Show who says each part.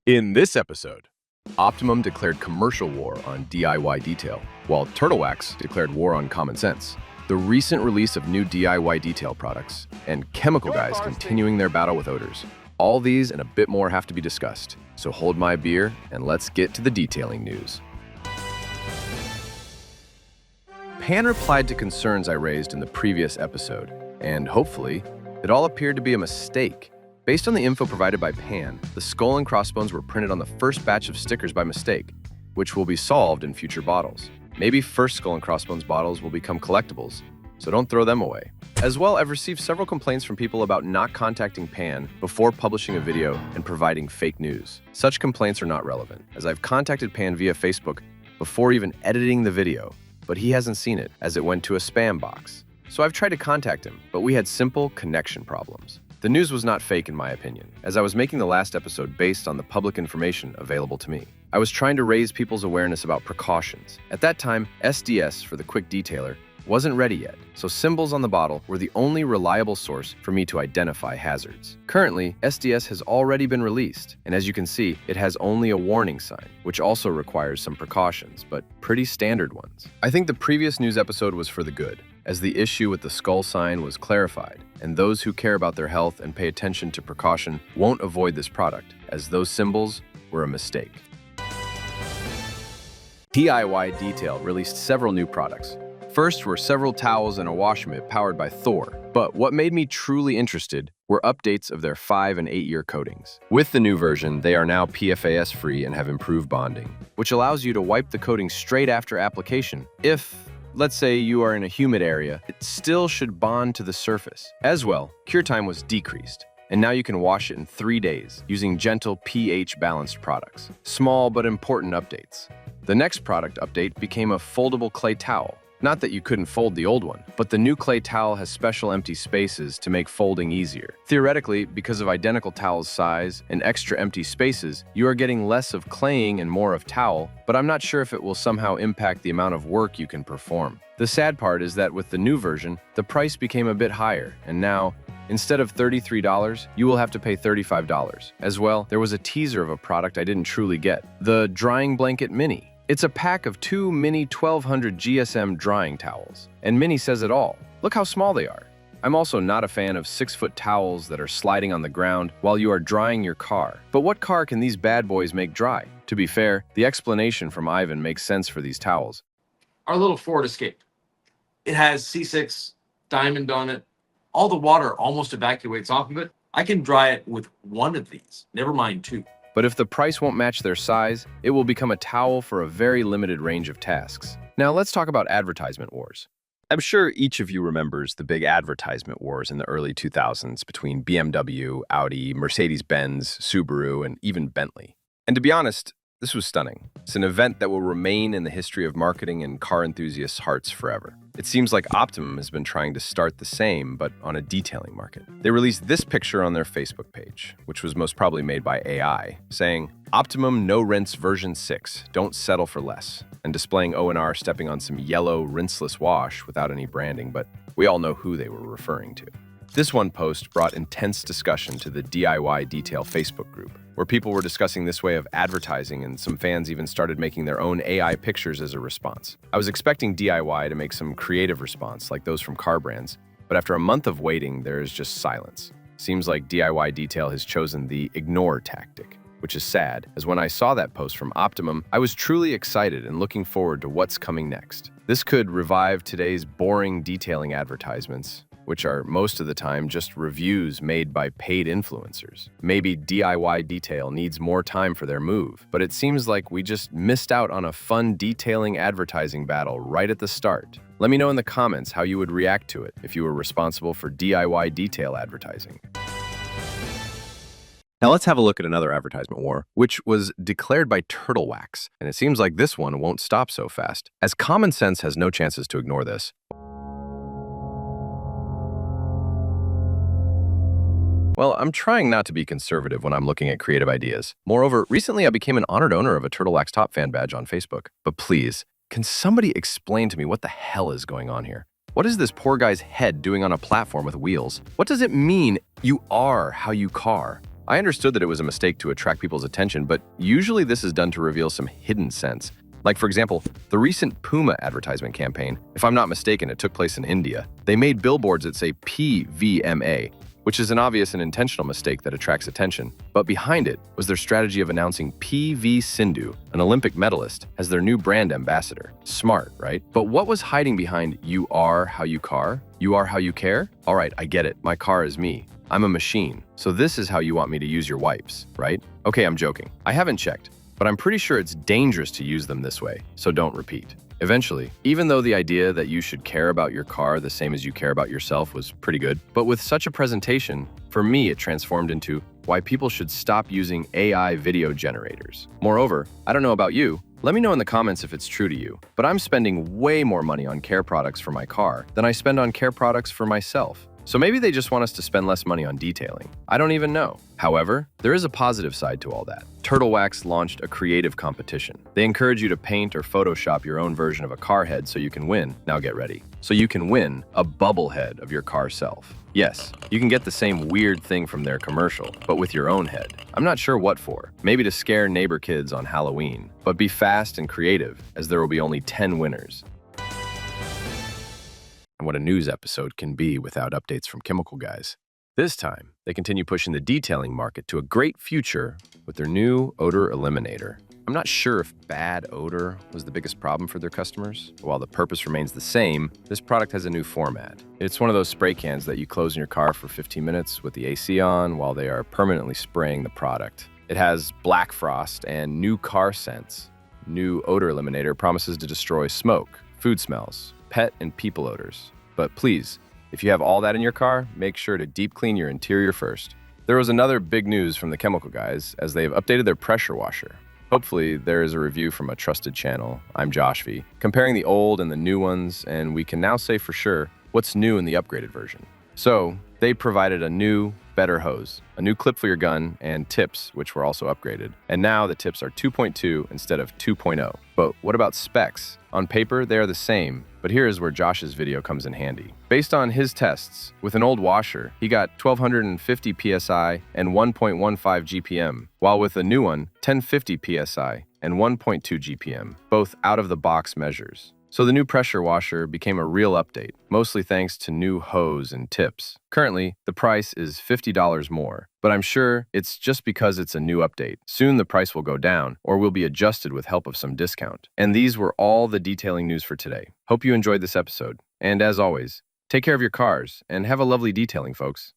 Speaker 1: In this episode, Optimum declared commercial war on DIY detail, while Turtle Wax declared war on common sense. The recent release of new DIY detail products, and chemical guys continuing their battle with odors. All these and a bit more have to be discussed, so hold my beer and let's get to the detailing news. Pan replied to concerns I raised in the previous episode, and hopefully, it all appeared to be a mistake. Based on the info provided by Pan, the skull and crossbones were printed on the first batch of stickers by mistake, which will be solved in future bottles. Maybe first skull and crossbones bottles will become collectibles, so don't throw them away. As well, I've received several complaints from people about not contacting Pan before publishing a video and providing fake news. Such complaints are not relevant, as I've contacted Pan via Facebook before even editing the video, but he hasn't seen it as it went to a spam box. So I've tried to contact him, but we had simple connection problems. The news was not fake in my opinion, as I was making the last episode based on the public information available to me. I was trying to raise people's awareness about precautions. At that time, SDS, for the quick detailer, wasn't ready yet, so symbols on the bottle were the only reliable source for me to identify hazards. Currently, SDS has already been released, and as you can see, it has only a warning sign, which also requires some precautions, but pretty standard ones. I think the previous news episode was for the good, as the issue with the skull sign was clarified, and those who care about their health and pay attention to precaution won't avoid this product, as those symbols were a mistake. DIY Detail released several new products. First were several towels and a wash mitt powered by Thor, but what made me truly interested were updates of their 5- and 8-year coatings. With the new version, they are now PFAS-free and have improved bonding, which allows you to wipe the coating straight after application. If, let's say, you are in a humid area, it still should bond to the surface. As well, cure time was decreased, and now you can wash it in 3 days using gentle pH-balanced products. Small but important updates. The next product update became a foldable clay towel. Not that you couldn't fold the old one, but the new clay towel has special empty spaces to make folding easier. Theoretically, because of identical towel's size and extra empty spaces, you are getting less of claying and more of towel, but I'm not sure if it will somehow impact the amount of work you can perform. The sad part is that with the new version, the price became a bit higher, and now, instead of $33, you will have to pay $35. As well, there was a teaser of a product I didn't truly get, the Drying Blanket Mini. It's a pack of 2 mini 1200 GSM drying towels, and mini says it all. Look how small they are. I'm also not a fan of 6-foot towels that are sliding on the ground while you are drying your car. But what car can these bad boys make dry? To be fair, the explanation from Ivan makes sense for these towels.
Speaker 2: Our little Ford Escape. It has C6 diamond on it. All the water almost evacuates off of it. I can dry it with one of these, never mind 2.
Speaker 1: But if the price won't match their size, it will become a towel for a very limited range of tasks. Now let's talk about advertisement wars. I'm sure each of you remembers the big advertisement wars in the early 2000s between BMW, Audi, Mercedes-Benz, Subaru, and even Bentley. And to be honest, this was stunning. It's an event that will remain in the history of marketing and car enthusiasts' hearts forever. It seems like Optimum has been trying to start the same, but on a detailing market. They released this picture on their Facebook page, which was most probably made by AI, saying, "Optimum No Rinse version 6, don't settle for less," and displaying O&R stepping on some yellow, rinseless wash without any branding, but we all know who they were referring to. This one post brought intense discussion to the DIY Detail Facebook group, where people were discussing this way of advertising, and some fans even started making their own AI pictures as a response. I was expecting DIY to make some creative response like those from car brands, but after a month of waiting, there is just silence. Seems like DIY Detail has chosen the ignore tactic, which is sad, as when I saw that post from Optimum, I was truly excited and looking forward to what's coming next. This could revive today's boring detailing advertisements, which are most of the time just reviews made by paid influencers. Maybe DIY Detail needs more time for their move, but it seems like we just missed out on a fun detailing advertising battle right at the start. Let me know in the comments how you would react to it if you were responsible for DIY Detail advertising. Now let's have a look at another advertisement war, which was declared by Turtle Wax, and it seems like this one won't stop so fast, as common sense has no chances to ignore this. Well, I'm trying not to be conservative when I'm looking at creative ideas. Moreover, recently I became an honored owner of a Turtle Wax Top fan badge on Facebook. But please, can somebody explain to me what the hell is going on here? What is this poor guy's head doing on a platform with wheels? What does it mean, you are how you car? I understood that it was a mistake to attract people's attention, but usually this is done to reveal some hidden sense. Like, for example, the recent Puma advertisement campaign, if I'm not mistaken, it took place in India. They made billboards that say PVMA, which is an obvious and intentional mistake that attracts attention. But behind it was their strategy of announcing PV Sindhu, an Olympic medalist, as their new brand ambassador. Smart, right? But what was hiding behind "you are how you car"? You are how you care? All right, I get it. My car is me. I'm a machine. So this is how you want me to use your wipes, right? Okay, I'm joking. I haven't checked, but I'm pretty sure it's dangerous to use them this way, so don't repeat. Eventually, even though the idea that you should care about your car the same as you care about yourself was pretty good, but with such a presentation, for me it transformed into why people should stop using AI video generators. Moreover, I don't know about you, let me know in the comments if it's true to you, but I'm spending way more money on care products for my car than I spend on care products for myself. So maybe they just want us to spend less money on detailing. I don't even know. However, there is a positive side to all that. Turtle Wax launched a creative competition. They encourage you to paint or Photoshop your own version of a car head so you can win. Now get ready. So you can win a bubble head of your car self. Yes, you can get the same weird thing from their commercial, but with your own head. I'm not sure what for. Maybe to scare neighbor kids on Halloween. But be fast and creative, as there will be only 10 winners. And what a news episode can be without updates from chemical guys. This time, they continue pushing the detailing market to a great future with their new odor eliminator. I'm not sure if bad odor was the biggest problem for their customers. While the purpose remains the same, this product has a new format. It's one of those spray cans that you close in your car for 15 minutes with the AC on while they are permanently spraying the product. It has black frost and new car scents. New odor eliminator promises to destroy smoke, food smells, pet and people odors. But please, if you have all that in your car, make sure to deep clean your interior first. There was another big news from the chemical guys as they have updated their pressure washer. Hopefully, there is a review from a trusted channel. I'm Josh V, comparing the old and the new ones, and we can now say for sure what's new in the upgraded version. So, they provided a new, better hose, a new clip for your gun, and tips, which were also upgraded. And now the tips are 2.2 instead of 2.0. But what about specs? On paper, they are the same, but here is where Josh's video comes in handy. Based on his tests, with an old washer, he got 1250 psi and 1.15 GPM, while with a new one, 1050 psi and 1.2 GPM, both out-of-the-box measures. So the new pressure washer became a real update, mostly thanks to new hose and tips. Currently, the price is $50 more, but I'm sure it's just because it's a new update. Soon the price will go down, or will be adjusted with help of some discount. And these were all the detailing news for today. Hope you enjoyed this episode. And as always, take care of your cars, and have a lovely detailing, folks.